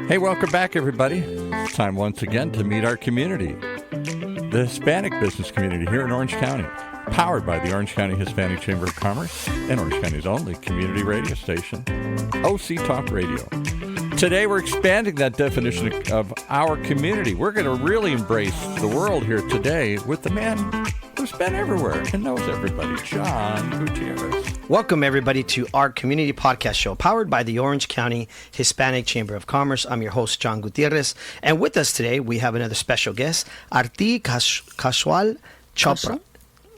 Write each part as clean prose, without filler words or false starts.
Hey, welcome back, everybody. It's time once again to meet our community, the Hispanic business community here in Orange County, powered by the Orange County Hispanic Chamber of Commerce and Orange County's only community radio station, OC Talk Radio. Today, we're expanding that definition of our community. We're going to really embrace the world here today with the man who's been everywhere and knows everybody, John Gutierrez. Welcome, everybody, to our community podcast show powered by the Orange County Hispanic Chamber of Commerce. I'm your host, John Gutierrez. And with us today, we have another special guest, Aarti Kaushal Chopra.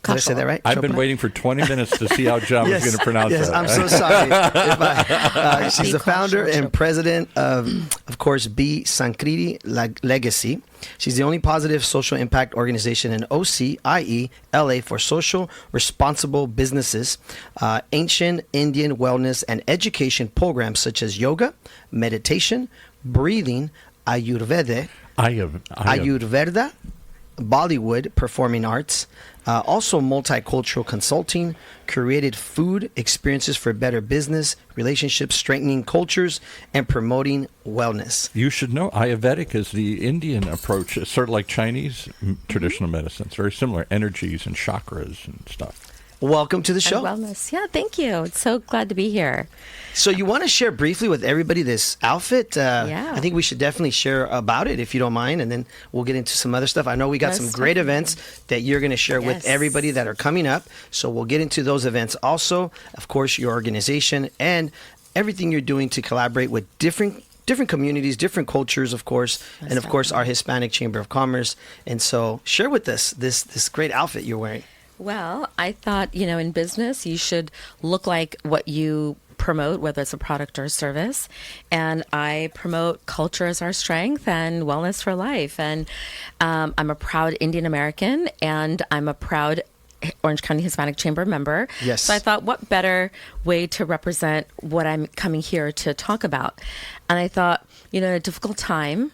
Did I say that right? I've been waiting for 20 minutes to see how John was going to pronounce that. Yes, I'm so sorry. She's the founder and president of course, BE SANSKRITI Legacy. She's the only positive social impact organization in OCIE LA for social responsible businesses, ancient Indian wellness and education programs such as yoga, meditation, breathing, Ayurveda, Bollywood, performing arts, also multicultural consulting, created food experiences for better business, relationships, strengthening cultures, and promoting wellness. You should know Ayurvedic is the Indian approach. It's sort of like Chinese traditional medicine. It's very similar, energies and chakras and stuff. Welcome to the show. And wellness. Yeah, thank you. It's so glad to be here. So you want to share briefly with everybody this outfit? Yeah. I think we should definitely share about it if you don't mind, and then we'll get into some other stuff. I know we got some great events that you're going to share with everybody that are coming up. So we'll get into those events also. Of course, your organization and everything you're doing to collaborate with different communities, different cultures, of course, and of course our Hispanic Chamber of Commerce. And so share with us this great outfit you're wearing. Well, I thought, in business, you should look like what you promote, whether it's a product or a service. And I promote culture as our strength and wellness for life. And I'm a proud Indian American, and I'm a proud Orange County Hispanic Chamber member. Yes. So I thought, what better way to represent what I'm coming here to talk about? And I thought, in a difficult time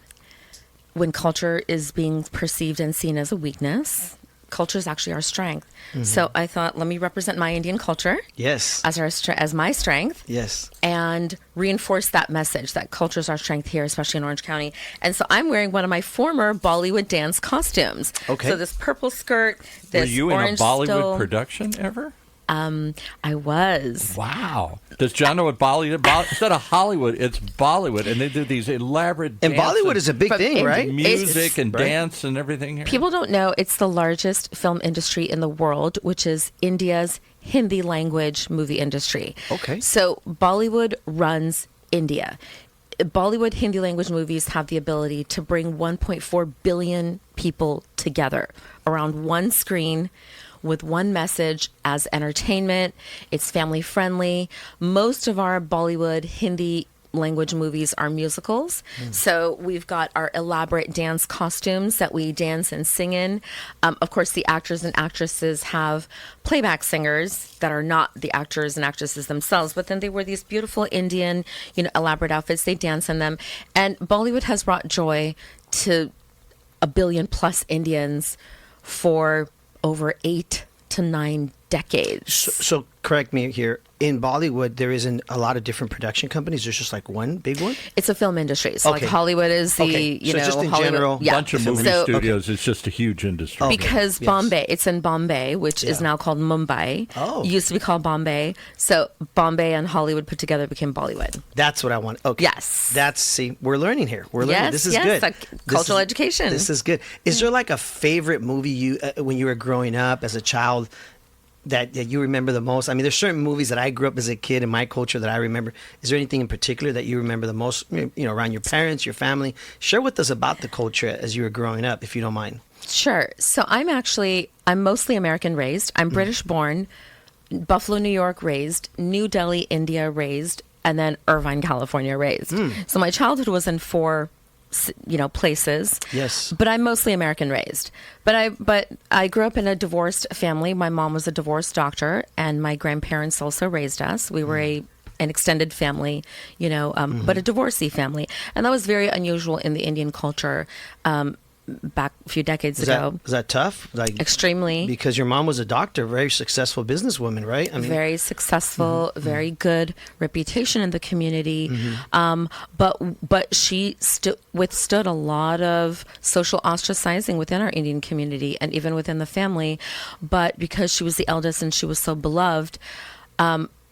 when culture is being perceived and seen as a weakness, culture is actually our strength. Mm-hmm. So I thought, let me represent my Indian culture. Yes. As my strength. Yes. And reinforce that message that culture is our strength here, especially in Orange County. And so I'm wearing one of my former Bollywood dance costumes. Okay. So this purple skirt, this orange. Were you in a Bollywood production ever? I was. Wow. Does John know what Bollywood? Instead of Hollywood, it's Bollywood, and they do these elaborate dances. And Bollywood is a big thing, right? Music and dance and everything here. People don't know it's the largest film industry in the world, which is India's Hindi language movie industry. Okay. So Bollywood runs India. Bollywood Hindi language movies have the ability to bring 1.4 billion people together around one screen with one message as entertainment. It's family friendly. Most of our Bollywood Hindi language movies are musicals. So we've got our elaborate dance costumes that we dance and sing in. Of course, the actors and actresses have playback singers that are not the actors and actresses themselves, but then they wear these beautiful Indian, elaborate outfits. They dance in them. And Bollywood has brought joy to 1 billion plus Indians for over 8 to 9 decades. So correct me here. In Bollywood, there isn't a lot of different production companies. There's just like one big one? It's a film industry. So like Hollywood is the, so just in Hollywood, general, bunch of movie studios. It's just a huge industry. Because Bombay, it's in Bombay, which is now called Mumbai. Oh. It used to be called Bombay. So Bombay and Hollywood put together became Bollywood. That's what I want. Okay. Yes. We're learning here. We're learning. Yes, This is good. Like cultural education. This is good. Is there like a favorite movie you when you were growing up as a child that you remember the most? I mean, there's certain movies that I grew up as a kid in my culture that I remember. Is there anything in particular that you remember the most, around your parents, your family? Share with us about the culture as you were growing up, if you don't mind. Sure. So I'm mostly American raised. I'm British born, Buffalo, New York raised, New Delhi, India raised, and then Irvine, California raised. So my childhood was in 4 places. Yes. But I'm mostly American raised. But I grew up in a divorced family. My mom was a divorced doctor, and my grandparents also raised us. We were an extended family, but a divorcee family. And that was very unusual in the Indian culture. back a few decades ago. Was that tough? Like extremely. Because your mom was a doctor, very successful businesswoman, right? I mean, very successful, very good reputation in the community. But she withstood a lot of social ostracizing within our Indian community and even within the family. But because she was the eldest and she was so beloved,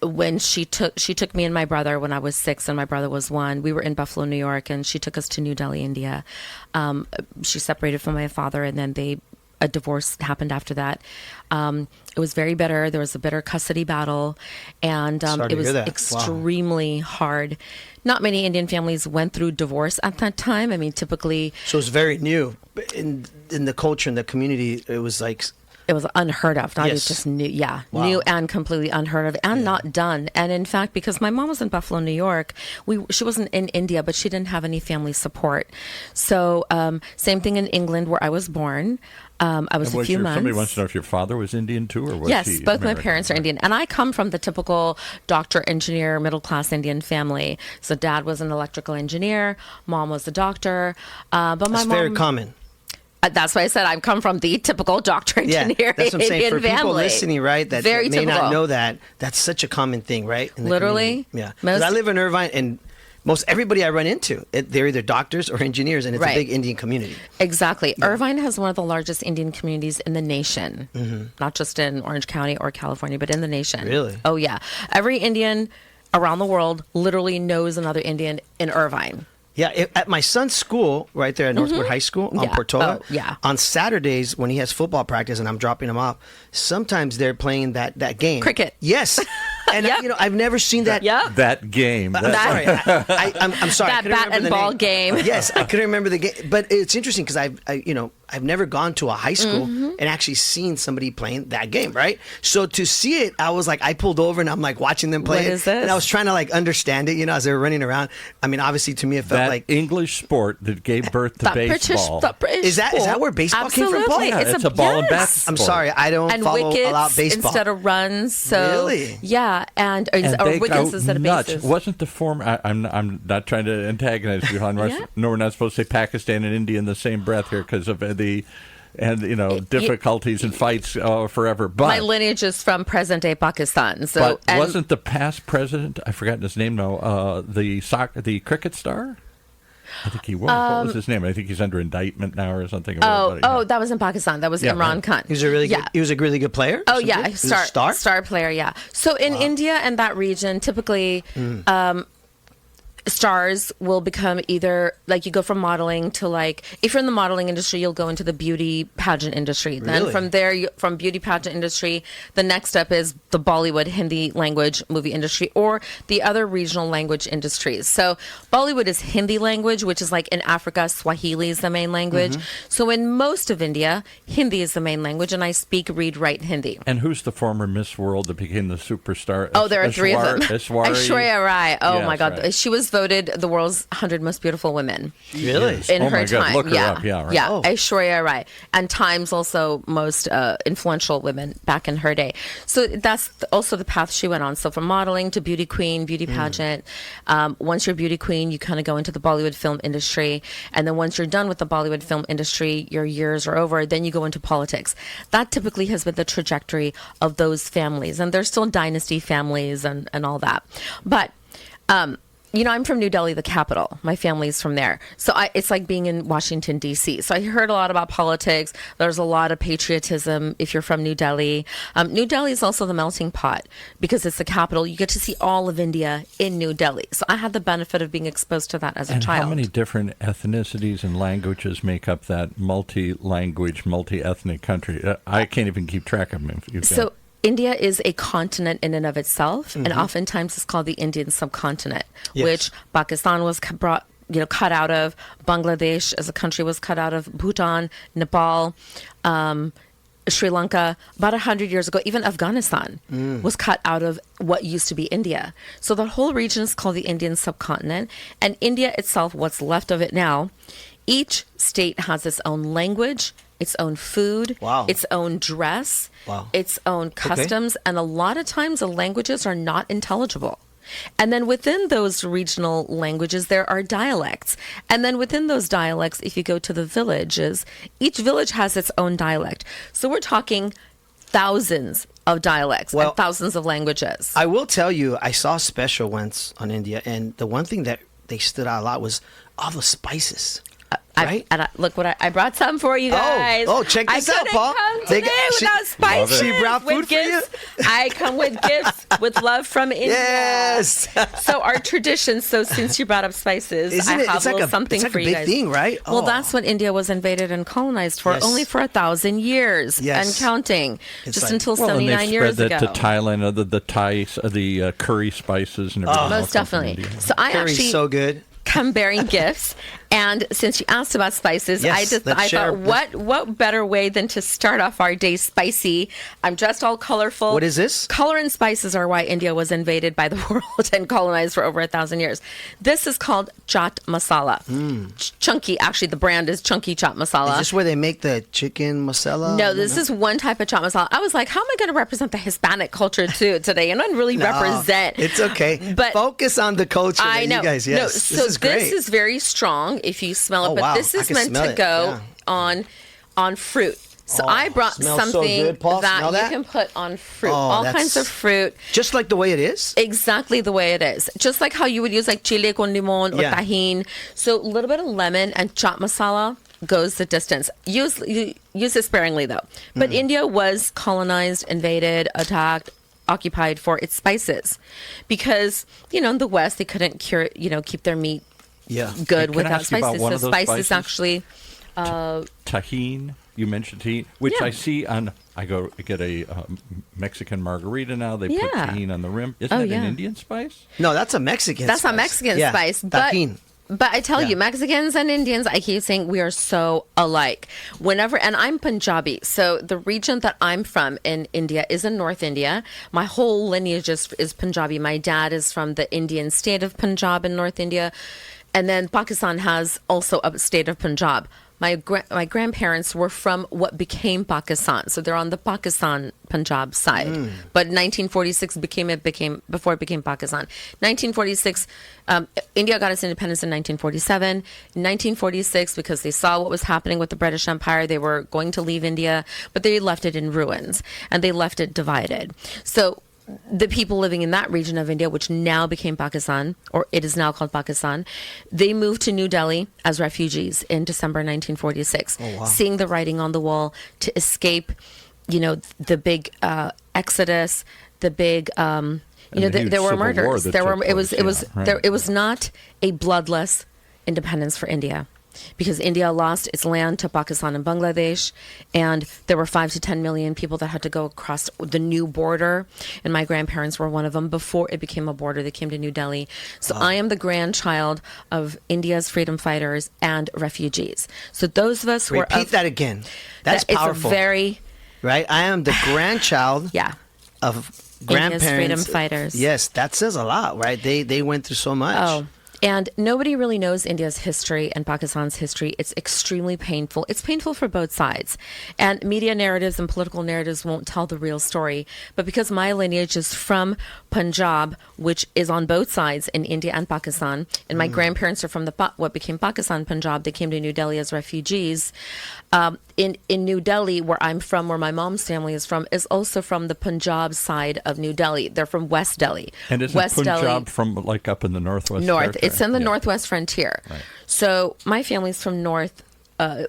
when she took me and my brother when I was 6 and my brother was 1, we were in Buffalo, New York, and she took us to New Delhi, India. She separated from my father, and then a divorce happened after that. It was very bitter. There was a bitter custody battle, and it was extremely hard. Not many Indian families went through divorce at that time. I mean, typically. So it's very new in the culture, in the community. It was like. It was unheard of. Not just new. Yeah. Wow. New and completely unheard of and not done. And in fact, because my mom was in Buffalo, New York, she wasn't in India, but she didn't have any family support. So same thing in England where I was born. I was a few months. Somebody wants to know if your father was Indian too, or was yes, he both American? My parents are Indian. And I come from the typical doctor, engineer, middle-class Indian family. So dad was an electrical engineer. Mom was a doctor. But my That's mom... very common. That's why I said I come from the typical doctor engineer that's what I'm saying. Indian For people family. listening, right, that may not know that, that's such a common thing, right? In the Literally. community. Yeah. Because I live in Irvine, and most everybody I run into, they're either doctors or engineers, and it's a big Indian community. Exactly. Yeah. Irvine has one of the largest Indian communities in the nation, not just in Orange County or California, but in the nation. Really? Oh, yeah. Every Indian around the world literally knows another Indian in Irvine. Yeah, at my son's school, right there at Northwood High School on Portola, on Saturdays when he has football practice and I'm dropping him off, sometimes they're playing that game. Cricket. Yes. And, I've never seen that. That game. I'm sorry. That bat and ball game. Yes, I couldn't remember the game. But it's interesting because I've never gone to a high school and actually seen somebody playing that game, right? So to see it, I was like, I pulled over and I'm like watching them play What it. is this? And I was trying to like understand it, as they were running around. I mean, obviously to me it felt that like English sport that gave birth to baseball. Is that where baseball came from, Paul? Yeah, it's a ball and bat sport. I'm sorry, I don't follow a lot of baseball. Instead of runs. So really? Yeah, and or wickets instead of bases. Wasn't the former? I'm not trying to antagonize you, Han. No, we're not supposed to say Pakistan and India in the same breath here because of difficulties and fights forever. But my lineage is from present-day Pakistan. So, but wasn't the past president? I've forgotten his name now. The cricket star. I think he was. What was his name? I think he's under indictment now or something. That was in Pakistan. That was Imran Khan. He was a really good player. Oh yeah, star player. Yeah. So in India and that region, typically. Stars will become either like you go from modeling to like if you're in the modeling industry you'll go into the beauty pageant industry. Really? Then from there from beauty pageant industry the next step is the Bollywood Hindi language movie industry or the other regional language industries. So Bollywood is Hindi language, which is like in Africa Swahili is the main language. So in most of India Hindi is the main language and I speak, read, write Hindi. And who's the former Miss World that became the superstar? Oh, there are 3 of them. Aishwarya Rai. Oh my God. Right. She was voted the world's 100 most beautiful women. Really? In her time. Look her up. Yeah, right. Yeah. Aishwarya Rai. And Time's also most influential women back in her day. So that's also the path she went on. So from modeling to beauty queen, beauty pageant. Once you're beauty queen, you kind of go into the Bollywood film industry. And then once you're done with the Bollywood film industry, your years are over, then you go into politics. That typically has been the trajectory of those families. And they're still dynasty families and all that. But I'm from New Delhi, the capital. My family's from there. So it's like being in Washington, D.C. So I heard a lot about politics. There's a lot of patriotism if you're from New Delhi. New Delhi is also the melting pot because it's the capital. You get to see all of India in New Delhi. So I had the benefit of being exposed to that as a child. How many different ethnicities and languages make up that multi-language, multi-ethnic country? I can't even keep track of them. India is a continent in and of itself, and oftentimes it's called the Indian subcontinent, which Pakistan was cut out of, Bangladesh as a country was cut out of, Bhutan, Nepal, Sri Lanka, about 100 years ago, even Afghanistan was cut out of what used to be India. So the whole region is called the Indian subcontinent, and India itself, what's left of it now, each state has its own language, its own food, its own dress, its own customs, and a lot of times the languages are not intelligible. And then within those regional languages, there are dialects. And then within those dialects, if you go to the villages, each village has its own dialect. So we're talking thousands of dialects and thousands of languages. I will tell you, I saw a special once on India, and the one thing that they stood out a lot was all the spices. Right? Look what I brought some for you guys. Oh, check this out, Paul. Come today without spices. She brought food for you? I come with gifts with love from India. Yes. So our tradition. So since you brought up spices, Isn't I have something it's like for you guys. It's a big thing, right? Well, that's what India was invaded and colonized for, only for 1,000 years and counting, just until 79 years ago. And they spread that to Thailand, the Thai, the curry spices and everything. Most definitely. So I Curry's so good. come bearing gifts. And since you asked about spices, I thought, what better way than to start off our day spicy? I'm dressed all colorful. What is this? Color and spices are why India was invaded by the world and colonized for over 1,000 years. This is called chaat masala. Chunky, actually, the brand is Chunky Chaat Masala. Is this where they make the chicken masala? No, this is one type of chaat masala. I was like, how am I going to represent the Hispanic culture today? And not really represent. It's okay. But focus on the culture. I know. You guys, yes. No, so this is great. This is very strong if you smell it, Oh, but wow. this is I can meant to smell it. go on fruit. So I brought smells so something good, Paul. that Smell you that? can put on fruit. Oh, All that's- kinds of fruit. Just like the way it is? Exactly the way it is. Just like how you would use like chile con limon or tajin. So a little bit of lemon and chaat masala goes the distance. Use it sparingly though. But India was colonized, invaded, attacked, occupied for its spices. Because, in the West they couldn't keep their meat good Can I without ask you about spices. one So of those spices spices? actually Tajin. You mentioned tajin, which I see on. I get a Mexican margarita now. They put tajin on the rim. Isn't it an Indian spice? No, that's a Mexican That's spice. a Mexican Yeah, spice. tajin. But I tell you, Mexicans and Indians, I keep saying we are so alike. And I'm Punjabi, so the region that I'm from in India is in North India. My whole lineage is Punjabi. My dad is from the Indian state of Punjab in North India. And then Pakistan has also a state of Punjab. My grandparents were from what became Pakistan, so they're on the Pakistan Punjab side. But 1946 before it became Pakistan. 1946, India got its independence in 1947. In 1946, because they saw what was happening with the British Empire, they were going to leave India, but they left it in ruins and they left it divided. So the people living in that region of India, which now became Pakistan, or it is now called Pakistan, they moved to New Delhi as refugees in December 1946, seeing the writing on the wall to escape, the big exodus, the big, there were murders. It was not a bloodless independence for India. Because India lost its land to Pakistan and Bangladesh, and there were 5 to 10 million people that had to go across the new border, and my grandparents were one of them. Before it became a border, they came to New Delhi. So I am the grandchild of India's freedom fighters and refugees. So those of us who are Repeat that again. That's powerful. It's right? I am the grandchild of grandparents. India's freedom fighters. Yes, that says a lot, right? They went through so much. Oh. And nobody really knows India's history and Pakistan's history. It's extremely painful. It's painful for both sides. And media narratives and political narratives won't tell the real story. But because my lineage is from Punjab, which is on both sides in India and Pakistan, and my grandparents are from what became Pakistan, Punjab, they came to New Delhi as refugees. In New Delhi, where I'm from, where my mom's family is from, is also from the Punjab side of New Delhi. They're from West Delhi. And isn't West Punjab Delhi, from like up in the northwest? North. It's in the northwest frontier. Right. So my family's from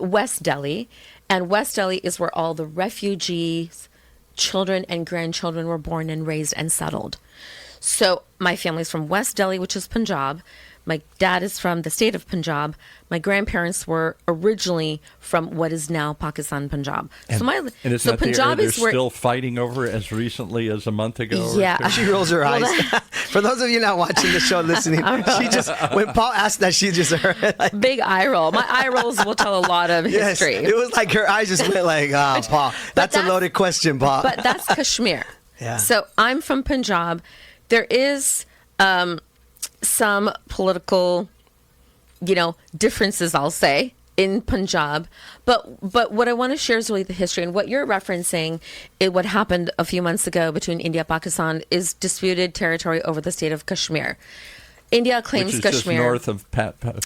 West Delhi, and West Delhi is where all the refugees, children and grandchildren were born and raised and settled. So my family's from West Delhi, which is Punjab. My dad is from the state of Punjab. My grandparents were originally from what is now Pakistan, Punjab. And it's so not Punjab they're is where still fighting over it as recently as a month ago. Yeah. She rolls her eyes. For those of you not watching the show, listening, she just, when Paul asked that, she just heard like, big eye roll. My eye rolls will tell a lot of yes, history. it was like her eyes just went like, Paul, that's a loaded question, Paul. But that's Kashmir. Yeah. So I'm from Punjab. There is some political, differences, I'll say, in Punjab. But what I want to share is really the history. And what you're referencing, what happened a few months ago between India and Pakistan, is disputed territory over the state of Kashmir. India claims Which is Kashmir. just north of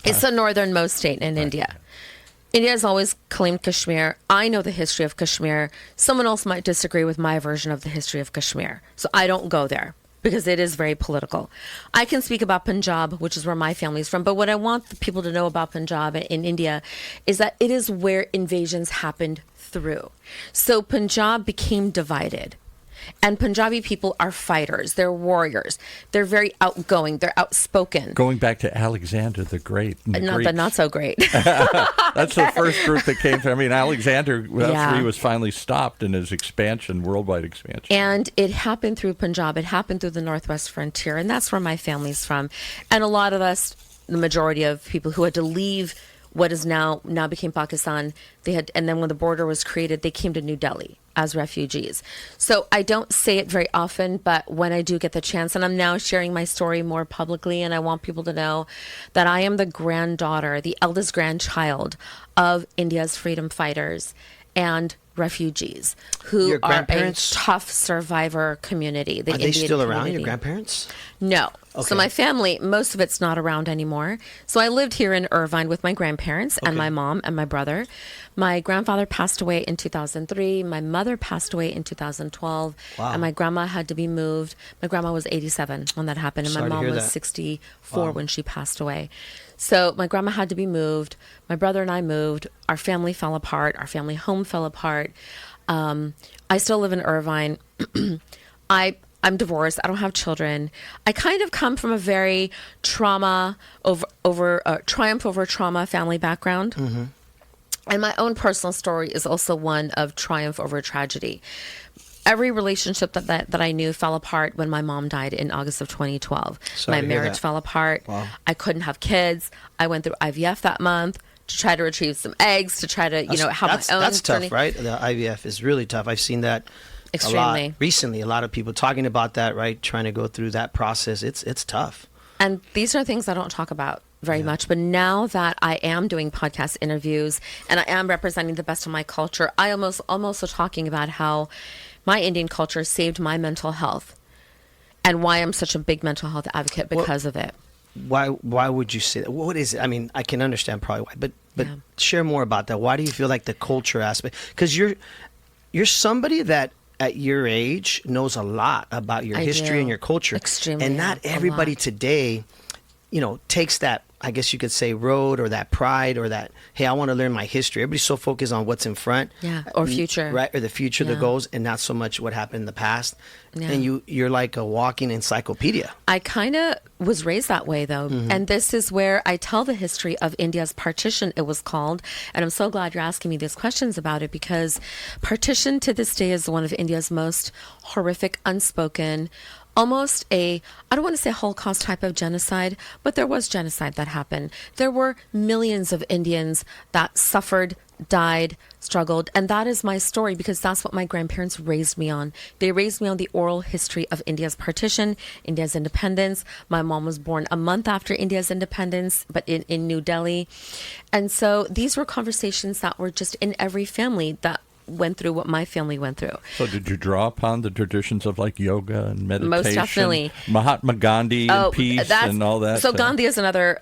It's the northernmost state in India. India has always claimed Kashmir. I know the history of Kashmir. Someone else might disagree with my version of the history of Kashmir. So I don't go there because it is very political. I can speak about Punjab, which is where my family is from. But what I want the people to know about Punjab in India is that it is where invasions happened through. So Punjab became divided. And Punjabi people are fighters. They're warriors. They're very outgoing. They're outspoken. Going back to Alexander the Great. Not so great. That's the first group that came through. I mean, Alexander, after he was finally stopped in his expansion, worldwide expansion. And it happened through Punjab. It happened through the Northwest Frontier. And that's where my family's from. And a lot of us, the majority of people who had to leave what is now became Pakistan, and then when the border was created, they came to New Delhi as refugees. So I don't say it very often, but when I do get the chance, and I'm now sharing my story more publicly, and I want people to know that I am the granddaughter, the eldest grandchild of India's freedom fighters and refugees who are a tough survivor community. Are they Indian still around, community. your grandparents? No. Okay. So my family, most of it's not around anymore. So I lived here in Irvine with my grandparents and my mom and my brother. My grandfather passed away in 2003. My mother passed away in 2012. Wow. And my grandma had to be moved. My grandma was 87 when that happened. And Sorry my to mom hear was that. 64 when she passed away. So my grandma had to be moved. My brother and I moved. Our family fell apart. Our family home fell apart. I still live in Irvine. I'm divorced. I don't have children. I kind of come from a very triumph over trauma family background. Mm-hmm. And my own personal story is also one of triumph over tragedy. Every relationship that I knew fell apart when my mom died in August of 2012. My marriage fell apart. Wow. I couldn't have kids. I went through IVF that month to try to retrieve some eggs, to try to, have my own. That's journey. tough, right? The IVF is really tough. I've seen that Extremely. a lot recently. A lot of people talking about that, right? Trying to go through that process. It's tough. And these are things I don't talk about very much. But now that I am doing podcast interviews and I am representing the best of my culture, I'm also talking about how my Indian culture saved my mental health and why I'm such a big mental health advocate because of it. Why would you say that? What is it? I mean, I can understand probably why, but share more about that. Why do you feel like the culture aspect? Because you're somebody that at your age knows a lot about your history and your culture. Extremely. And not everybody today, takes that, I guess you could say, road or that pride or that, hey, I want to learn my history. Everybody's so focused on what's in front. Yeah, or future. Right, or the future, the goals, and not so much what happened in the past. Yeah. And you're like a walking encyclopedia. I kind of was raised that way, though. Mm-hmm. And this is where I tell the history of India's partition, it was called. And I'm so glad you're asking me these questions about it, because partition to this day is one of India's most horrific, unspoken, almost I don't want to say Holocaust type of genocide, but there was genocide that happened. There were millions of Indians that suffered, died, struggled. And that is my story, because that's what my grandparents raised me on. They raised me on the oral history of India's partition, India's independence. My mom was born a month after India's independence, but in New Delhi. And so these were conversations that were just in every family that went through what my family went through. So did you draw upon the traditions of like yoga and meditation? Most definitely. Mahatma Gandhi and peace and all that? So Gandhi is another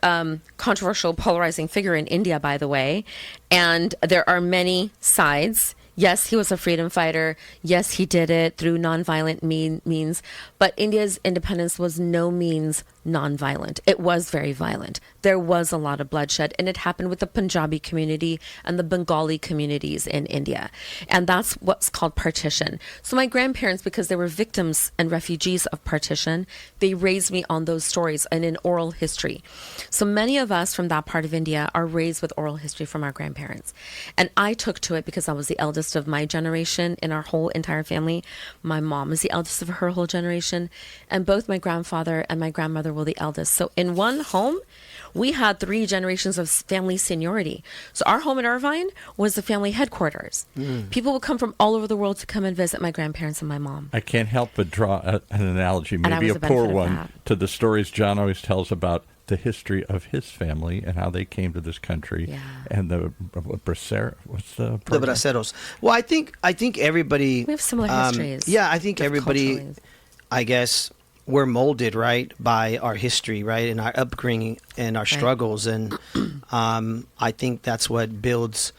controversial, polarizing figure in India, by the way. And there are many sides. Yes, he was a freedom fighter. Yes, he did it through nonviolent means. But India's independence was no means nonviolent. It was very violent. There was a lot of bloodshed, and it happened with the Punjabi community and the Bengali communities in India. And that's what's called partition. So my grandparents, because they were victims and refugees of partition, they raised me on those stories and in oral history. So many of us from that part of India are raised with oral history from our grandparents. And I took to it because I was the eldest of my generation in our whole entire family. My mom was the eldest of her whole generation, and both my grandfather and my grandmother were the eldest. So in one home, we had 3 generations of family seniority. So our home in Irvine was the family headquarters. People would come from all over the world to come and visit my grandparents and my mom. I can't help but draw an analogy, maybe a poor one, to the stories John always tells about the history of his family and how they came to this country. And the bracero, what's the program? The braceros. Well, I think everybody, we have similar histories. Yeah, I think everybody, I guess, we're molded, right, by our history, right, and our upbringing and our struggles. And I think that's what builds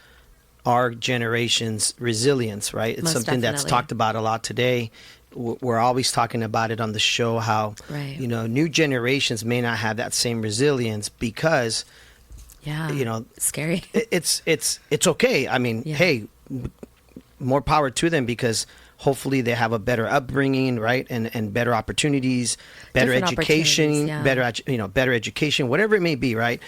our generation's resilience, right? It's Most something that's definitely. talked about a lot today. We're always talking about it on the show, how, you know, new generations may not have that same resilience because, you know, scary. It's okay. I mean, hey, more power to them, because hopefully they have a better upbringing, right, and better opportunities, better Different education, opportunities, better education, whatever it may be, right,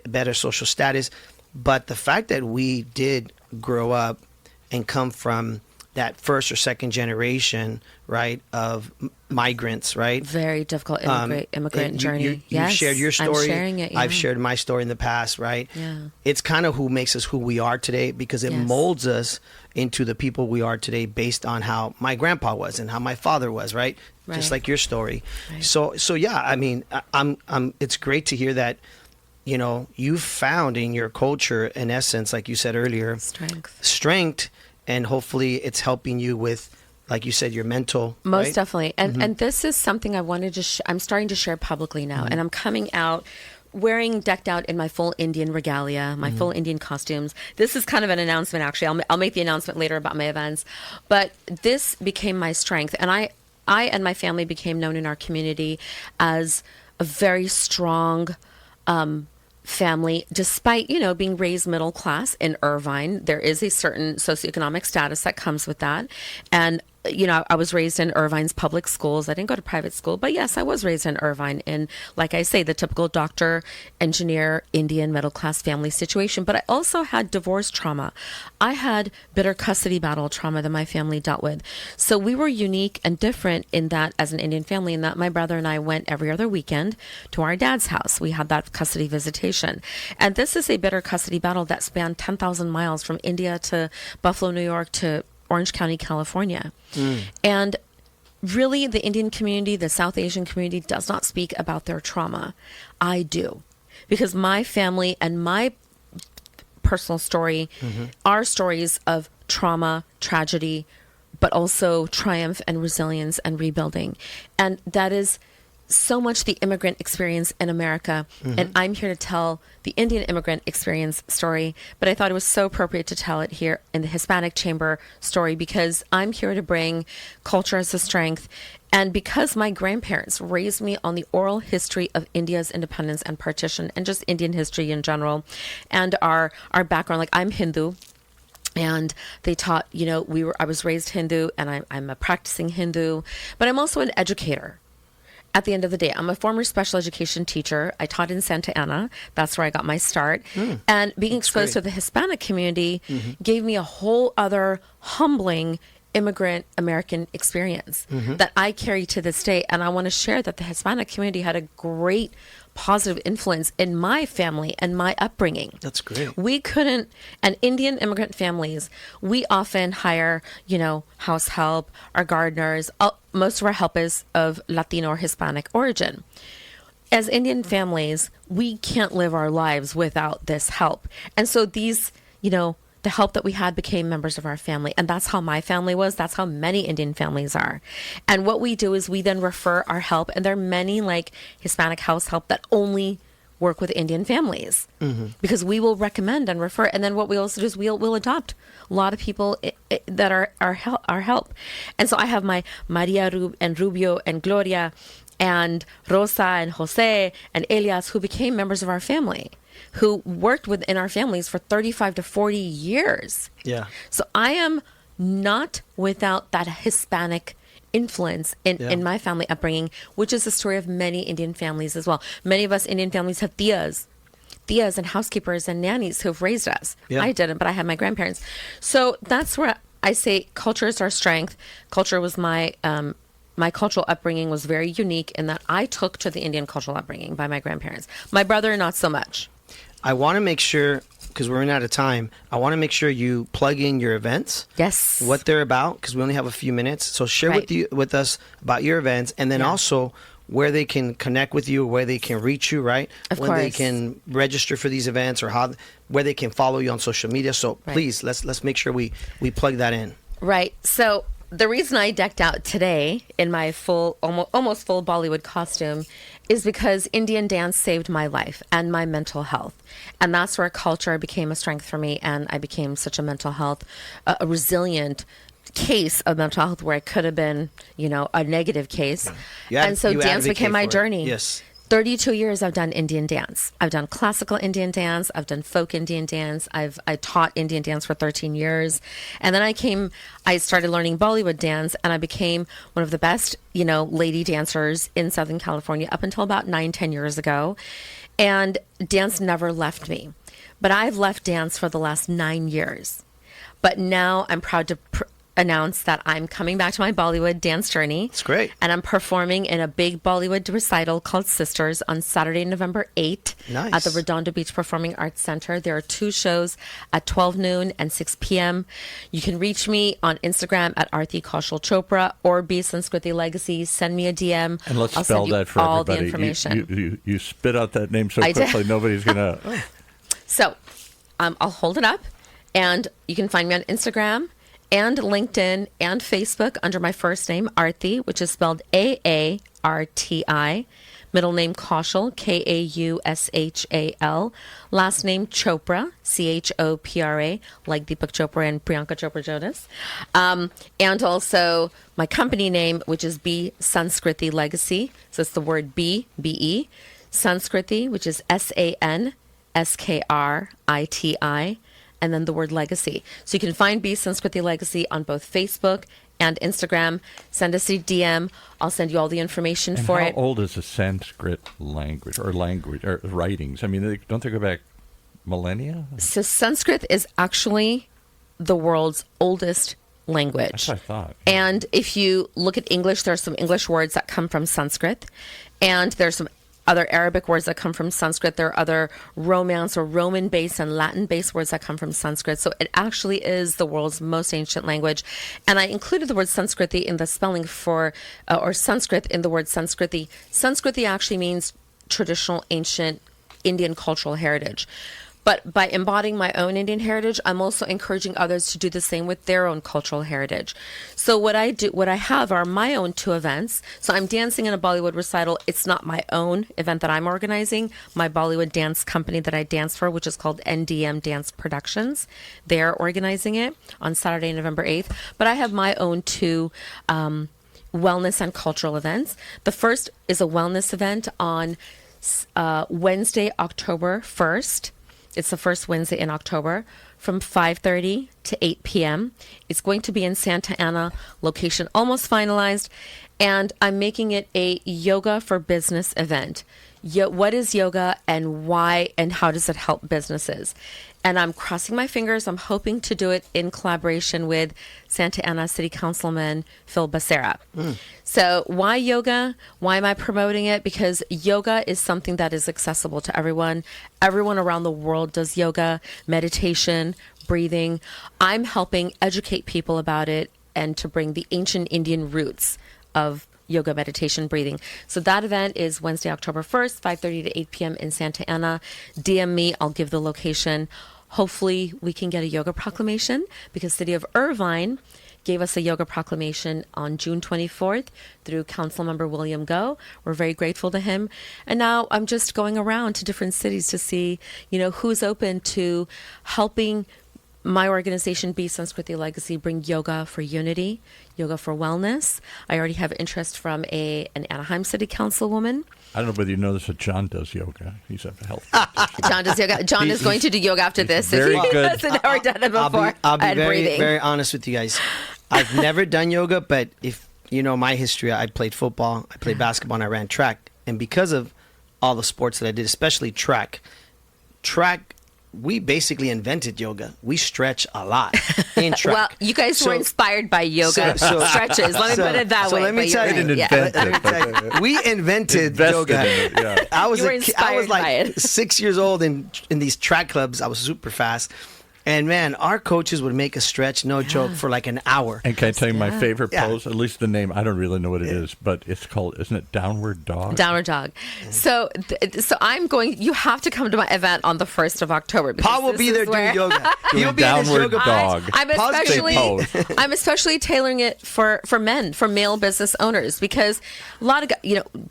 better social status. But the fact that we did grow up and come from that first or second generation, right, of migrants, right? Very difficult immigrant journey. You shared your story. I'm sharing it. I've shared my story in the past, right? It's kind of who makes us who we are today, because it molds us into the people we are today based on how my grandpa was and how my father was, right? Just like your story. So yeah, I mean, it's great to hear that, you know, you found in your culture, in essence, like you said earlier, strength. And hopefully it's helping you with, like you said, your mental. Most definitely. And this is something I wanted to, I'm starting to share publicly now. And I'm coming out decked out in my full Indian regalia, my full Indian costumes. This is kind of an announcement, actually. I'll make the announcement later about my events. But this became my strength. And I and my family became known in our community as a very strong family, despite, you know, being raised middle class in Irvine. There is a certain socioeconomic status that comes with that. And, you know, I was raised in Irvine's public schools. I didn't go to private school, but yes, I was raised in Irvine in, like I say, the typical doctor, engineer, Indian middle class family situation. But I also had divorce trauma. I had bitter custody battle trauma that my family dealt with. So we were unique and different in that, as an Indian family, in that my brother and I went every other weekend to our dad's house. We had that custody visitation. And this is a bitter custody battle that spanned 10,000 miles from India to Buffalo, New York to Orange County, California. And really, the Indian community, the South Asian community, does not speak about their trauma. I do. Because my family and my personal story are stories of trauma, tragedy, but also triumph and resilience and rebuilding. And that is so much the immigrant experience in America. And I'm here to tell the Indian immigrant experience story, but I thought it was so appropriate to tell it here in the Hispanic Chamber story, because I'm here to bring culture as a strength. And because my grandparents raised me on the oral history of India's independence and partition, and just Indian history in general, and our background, like I'm Hindu, and they taught, you know, I was raised Hindu, and I'm a practicing Hindu, but I'm also an educator. At the end of the day, I'm a former special education teacher. I taught in Santa Ana. That's where I got my start. And being exposed to the Hispanic community gave me a whole other humbling immigrant American experience that I carry to this day. And I want to share that the Hispanic community had a great positive influence in my family and my upbringing. That's great. We couldn't, and Indian immigrant families, we often hire, you know, house help, our gardeners. Most of our help is of Latino or Hispanic origin. As Indian families, we can't live our lives without this help. And so these, you know, the help that we had became members of our family. And that's how my family was. That's how many Indian families are. And what we do is we then refer our help. And there are many like Hispanic house help that only work with Indian families because we will recommend and refer. And then what we also do is we'll adopt a lot of people that are our help. And so I have my Maria and Rubio and Gloria and Rosa and Jose and Elias, who became members of our family, who worked within our families for 35 to 40 years. Yeah. So I am not without that Hispanic influence in my family upbringing, which is the story of many Indian families as well. Many of us Indian families have tias and housekeepers and nannies who have raised us. Yeah. I didn't, but I had my grandparents. So that's where I say culture is our strength. Culture was my cultural upbringing was very unique in that I took to the Indian cultural upbringing by my grandparents. My brother, not so much. I want to make sure, because we're running out of time, I want to make sure you plug in your events. Yes. What they're about, because we only have a few minutes. So share with us about your events, and then also where they can connect with you, where they can reach you, right? Of when they course. can register for these events, or where they can follow you on social media. So please, let's make sure we plug that in. Right. So the reason I decked out today in my full, almost full Bollywood costume is because Indian dance saved my life and my mental health. And that's where culture became a strength for me. And I became such a mental health, a resilient case of mental health where I could have been, a negative case. And so dance became my journey. Yes. 32 years I've done Indian dance. I've done classical Indian dance. I've done folk Indian dance. I taught Indian dance for 13 years. And then I started learning Bollywood dance, and I became one of the best, lady dancers in Southern California up until about 9-10 years ago. And dance never left me. But I've left dance for the last 9 years. But now I'm proud to announce that I'm coming back to my Bollywood dance journey. It's great. And I'm performing in a big Bollywood recital called Sisters on Saturday, November 8th at the Redondo Beach Performing Arts Center. There are 2 shows at 12 noon and 6 p.m. You can reach me on Instagram at Aarti Kaushal Chopra or BE SANSKRITI Legacy. Send me a DM. And let's I'll spell send you that for all everybody. The information. You spit out that name so quickly, nobody's going to... So I'll hold it up, and you can find me on Instagram and LinkedIn and Facebook under my first name, Aarti, which is spelled Aarti, middle name Kaushal, Kaushal, last name Chopra, Chopra, like Deepak Chopra and Priyanka Chopra Jonas, and also my company name, which is BE SANSKRITI Legacy. So it's the word BE, B-E, Sanskriti, which is SANSKRITI, and then the word legacy. So you can find BE SANSKRITI Legacy on both Facebook and Instagram. Send us a DM. I'll send you all the information for it. How old is the Sanskrit language or writings? I mean, don't they go back millennia? So Sanskrit is actually the world's oldest language. That's what I thought. And if you look at English, there are some English words that come from Sanskrit, and there's some other Arabic words that come from Sanskrit. There are other Romance or Roman-based and Latin-based words that come from Sanskrit. So it actually is the world's most ancient language. And I included the word Sanskriti in the spelling for, or Sanskrit in the word Sanskriti. Sanskriti actually means traditional, ancient Indian cultural heritage. But by embodying my own Indian heritage, I'm also encouraging others to do the same with their own cultural heritage. So what I have are my own 2 events. So I'm dancing in a Bollywood recital. It's not my own event that I'm organizing. My Bollywood dance company that I dance for, which is called NDM Dance Productions, they're organizing it on Saturday, November 8th. But I have my own 2 wellness and cultural events. The first is a wellness event on Wednesday, October 1st. It's the first Wednesday in October from 5:30 to 8 p.m. It's going to be in Santa Ana, location almost finalized, and I'm making it a yoga for business event. What is yoga and why and how does it help businesses? And I'm crossing my fingers. I'm hoping to do it in collaboration with Santa Ana City Councilman Phil Becerra. So why yoga? Why am I promoting it? Because yoga is something that is accessible to everyone. Everyone around the world does yoga, meditation, breathing. I'm helping educate people about it and to bring the ancient Indian roots of yoga, meditation, breathing. So that event is Wednesday, October 1st, 5:30 to 8 p.m. in Santa Ana. DM me. I'll give the location. Hopefully we can get a yoga proclamation because City of Irvine gave us a yoga proclamation on June 24th through Council Member William Go. We're very grateful to him. And now I'm just going around to different cities to see, who's open to helping my organization, BE SANSKRITI Legacy, bring yoga for unity, yoga for wellness. I already have interest from an Anaheim City Councilwoman. I don't know whether you know this, but John does yoga. He's a health John does yoga. John is going to do yoga after this. Very if he good. hasn't ever done it before. I'll be And very, breathing. very honest with you guys. I've never done yoga, but if you know my history, I played football, I played basketball, and I ran track. And because of all the sports that I did, especially track, we basically invented yoga. We stretch a lot in track. Well, you guys were inspired by yoga stretches. Let me put it that way. let me but tell you're you. right. invent it. We invented Invested yoga. in it, yeah. I was You were I was inspired by like it. 6 years old in these track clubs. I was super fast. And man, our coaches would make a stretch, no joke, for like an hour. And can I tell you my favorite Yeah. pose? At least the name. I don't really know what it is, but it's called, isn't it Downward Dog? Downward dog. So I'm going. You have to come to my event on the 1st of October. because Paul will this be there is doing where- yoga. He'll be in his Downward yoga dog. I'm Pose. especially tailoring it for men, for male business owners, because a lot of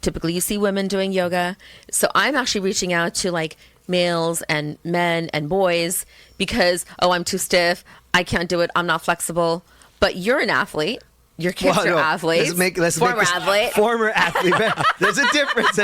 typically you see women doing yoga. So I'm actually reaching out to like males and men and boys because I'm too stiff, I can't do it, I'm not flexible. But you're an athlete. Your kids are athletes. Former athlete. Former athlete. There's a difference.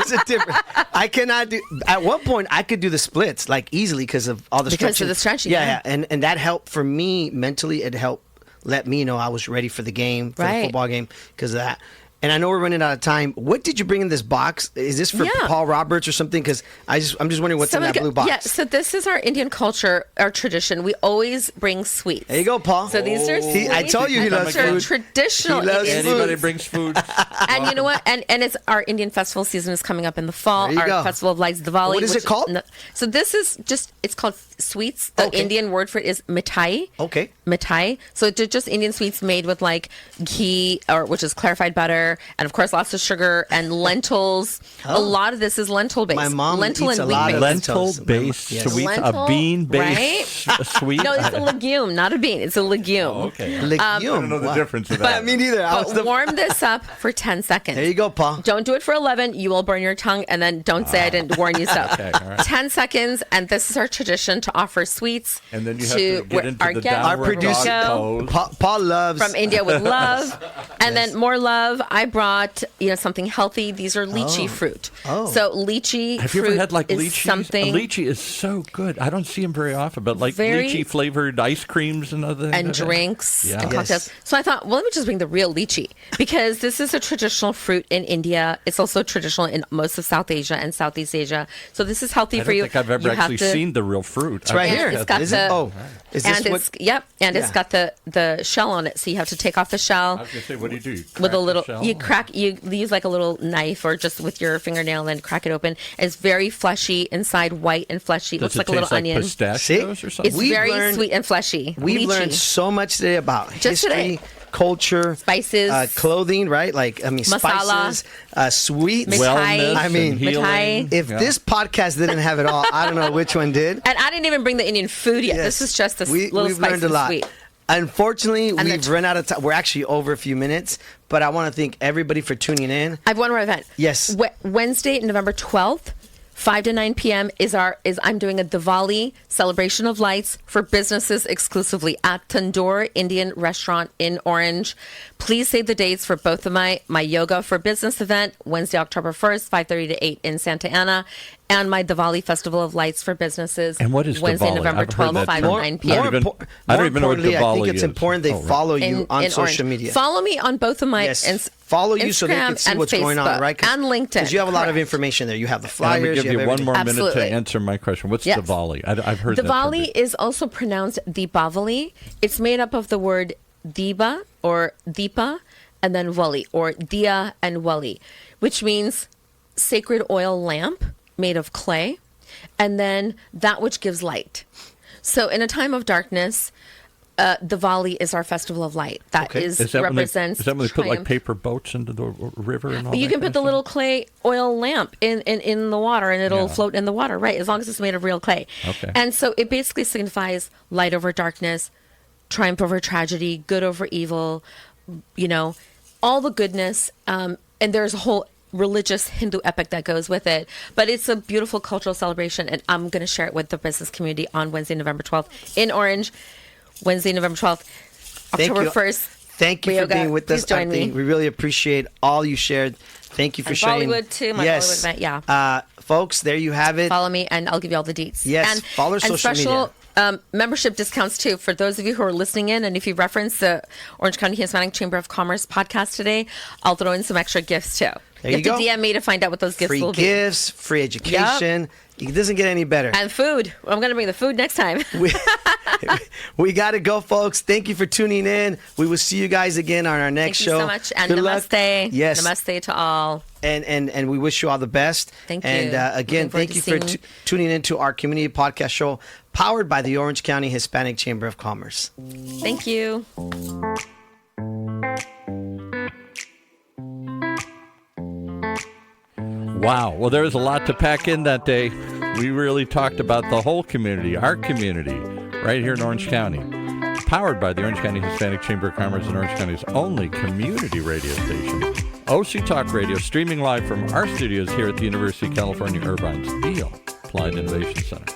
I cannot do. At one point, I could do the splits like easily because of all the Because stretching. of the stretching, Yeah, yeah. and that helped for me mentally. It helped let me know I was ready for the game, for the Right. football game, because of that. And I know we're running out of time. What did you bring in this box? Is this for Yeah. Paul Roberts or something? Because I'm just wondering what's in that blue box. Yeah, so this is our Indian culture, our tradition. We always bring sweets. There you go, Paul. So these are sweets. I told you he loves These are food. traditional He loves Indian food. Anybody foods. brings food. And you know what? And it's our Indian festival season is coming up in the fall. There you Our go. Festival of Lights, Diwali. What is it called? So this is it's called sweets. The Okay. Indian word for it is mithai. Okay. Mithai. So it's just Indian sweets made with like ghee, which is clarified butter, and of course lots of sugar and lentils. Oh. A lot of this is lentil based. My mom lentil eats and a wheat lot of based. lentils. Lentil-based Yes. sweet, Lentil, a bean-based sweet. No, it's a legume, not a bean. It's a legume. Oh, okay. Legume. I don't know the Wow. difference of But that. me neither. But warm this up for 10 seconds. There you go, Paul. Don't do it for 11. You will burn your tongue, and then don't say I didn't warn you so. Okay, all right. 10 seconds, and this is our tradition to offer sweets And then you have to get into our the guests. Our downward producer- dog pose. Paul loves From India with love, and then more love. I brought something healthy. These are lychee fruit. Oh. So lychee Have you fruit ever had like is lychee? something. A lychee is so good. I don't see them very often, but like Very- lychee flavored ice creams and other And drinks Yeah. and Yes. cocktails. So I thought, well, let me just bring the real lychee because this is a traditional fruit in India. It's also traditional in most of South Asia and Southeast Asia. So this is healthy I for don't you. think I've ever You have actually to- seen the real fruit. It's right And here. it's got Is it? the- Oh, is this and what? it's it's Yeah. got the shell on it, so you have to take off the shell I was going to say, what do? You with a crack the little. shell? You use like a little knife or just with your fingernail and crack it open. It's very fleshy inside, white and fleshy. Does Looks it like a little taste like onion. pistachios See? or something? It's We've very learned- sweet and fleshy. We've Lychee. learned so much today about Just history, today. culture, Spices. clothing, right? Like, I mean, Masala. spices, sweets. Mithai. Wellness I mean, and healing. Mithai. If Yeah. this podcast didn't have it all, I don't know which one did. And I didn't even bring the Indian food yet. This is just a little we've spicy learned a lot. sweet. Unfortunately, And we've the- run out of time. We're actually over a few minutes, but I want to thank everybody for tuning in. I have one more event. Yes. Wednesday, November 12th, 5 to 9 p.m. I'm doing a Diwali celebration of lights for businesses exclusively at Tandoor Indian Restaurant in Orange. Please save the dates for both of my yoga for business event, Wednesday, October 1st, 5:30 to 8 in Santa Ana, and my Diwali Festival of Lights for businesses. And what is Wednesday, Diwali? November I've heard 12th, that 5 term. to 9 I p.m. don't even know what importantly, I think Diwali it's is. important they Oh, right. follow you on social Orange. media. Follow me on both of my Yes. Follow you so they can Instagram see and what's going on, Facebook right? and LinkedIn. Because you have a lot of Correct. information there. You have the And I'm flyers. going to give you have one everything. more minute to Absolutely. answer my question. What's Yes. Diwali? I've heard that. Diwali term. is also pronounced Deepavali. It's made up of the word Diba or Deepa and then Wali or Diya and Wali, which means sacred oil lamp made of clay and then that which gives light. So in a time of darkness, Diwali is our festival of light. That Okay. is Is that represents when they put like triumph. paper boats into the river and all You that can kind put of the stuff? little clay oil lamp in the water and it'll Yeah. float in the water, right? As long as it's made of real clay. Okay. And so it basically signifies light over darkness, triumph over tragedy, good over evil, all the goodness. And there's a whole religious Hindu epic that goes with it. But it's a beautiful cultural celebration, and I'm going to share it with the business community on Wednesday, November 12th in Orange. Wednesday, November 12th. Thank October you. 1st. Thank you for Yoga. being with Please us, join Aarti. me. We really appreciate all you shared. Thank you for And sharing. Bollywood, too, my yes. Bollywood event, yeah. Folks, there you have it. Follow me, and I'll give you all the deets. Yes, and, follow our and social special, membership discounts, too, for those of you who are listening in. And if you reference the Orange County Hispanic Chamber of Commerce podcast today, I'll throw in some extra gifts, too. There you you have go. to DM me to find out what those gifts Free will be. gifts, free education. It doesn't get any better. And food. I'm going to bring the food next time. We got to go, folks. Thank you for tuning in. We will see you guys again on our next show. Thank you so much. And Good luck. namaste. Yes. Namaste to all. And we wish you all the best. Thank you. And again, Looking forward thank you to for seeing- tuning into our community podcast show powered by the Orange County Hispanic Chamber of Commerce. Thank you. Wow. Well, there was a lot to pack in that day. We really talked about the whole community, our community, right here in Orange County. Powered by the Orange County Hispanic Chamber of Commerce and Orange County's only community radio station. OC Talk Radio, streaming live from our studios here at the University of California, Irvine's Applied Innovation Center.